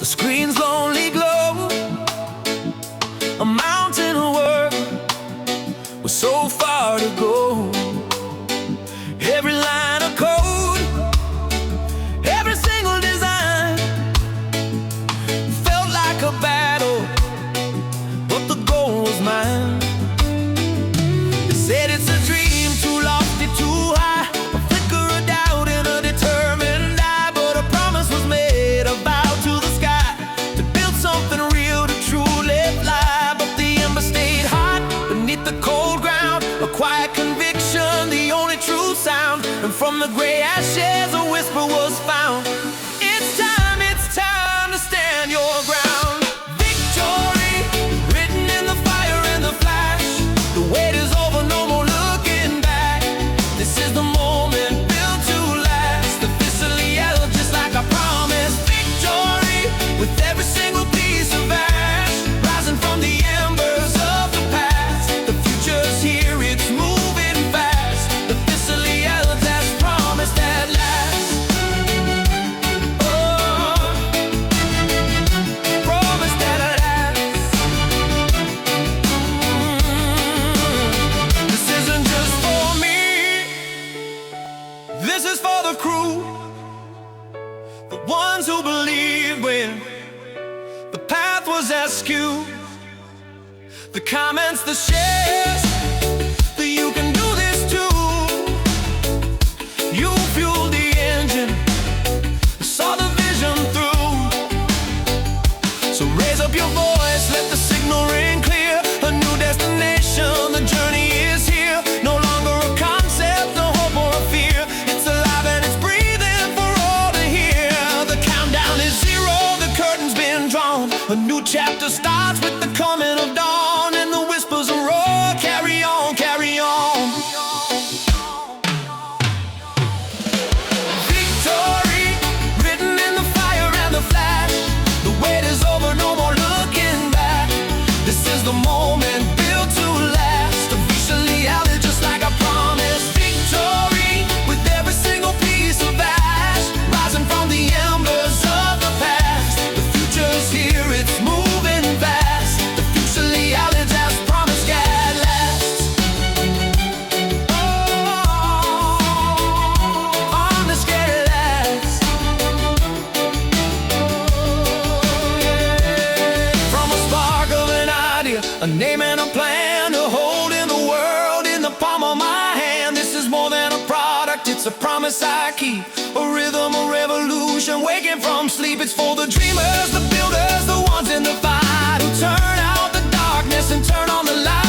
screen's lonely glow, a mountain of work with so far to go. Every line of code, every single design felt like a battle, but the goal was mine. They said it's a dream, too lofty, too high, a flicker of doubt in a determined eye, but a promise was made, a vow to the sky, to build something real, to truly fly. But the ember stayed hot beneath the cold ground, a quiet conviction, the only true sound. And from the gray ashes a whisper was found. It's time to stand your ground. Victory, written in the fire and the flash. The wait is over, no more looking back. This is the moment built to last, officially held just like I promised. Victory, with every single piece of ash, rising from the embers of the past. The future's here, it's moving fast, officially held as promised at last. Oh, promised at last. This isn't just for me, this is for the crew, the ones who believed when the path was askew. The comments, the shares, that you can do this too. You fueled the engine, saw the vision through. So raise up your voice, let the signal ring clear. A new destination, the journey is here. No longer a concept, no hope or a fear. It's alive and it's breathing for all to hear. The countdown is zero, the curtain's been drawn. A new chapter starts with the coming of dawn, and the whispers roar, carry on, carry on. Victory, written in the fire and the flash. The wait is over, no more looking back. This is the moment built to last, officially held it just like I promised. Victory, with every single piece of ash, rising from the embers of the past. The future's here, it's moving fast, officially held it as promised at last. Oh, on this get last. From a spark of an idea, a name and a plan, to holding the world in the palm of my hand. This is more than a product, it's a promise I keep, a rhythm, a revolution, waking from sleep. It's for the dreamers, the builders, the ones in the fight, who turn out the darkness and turn on the light.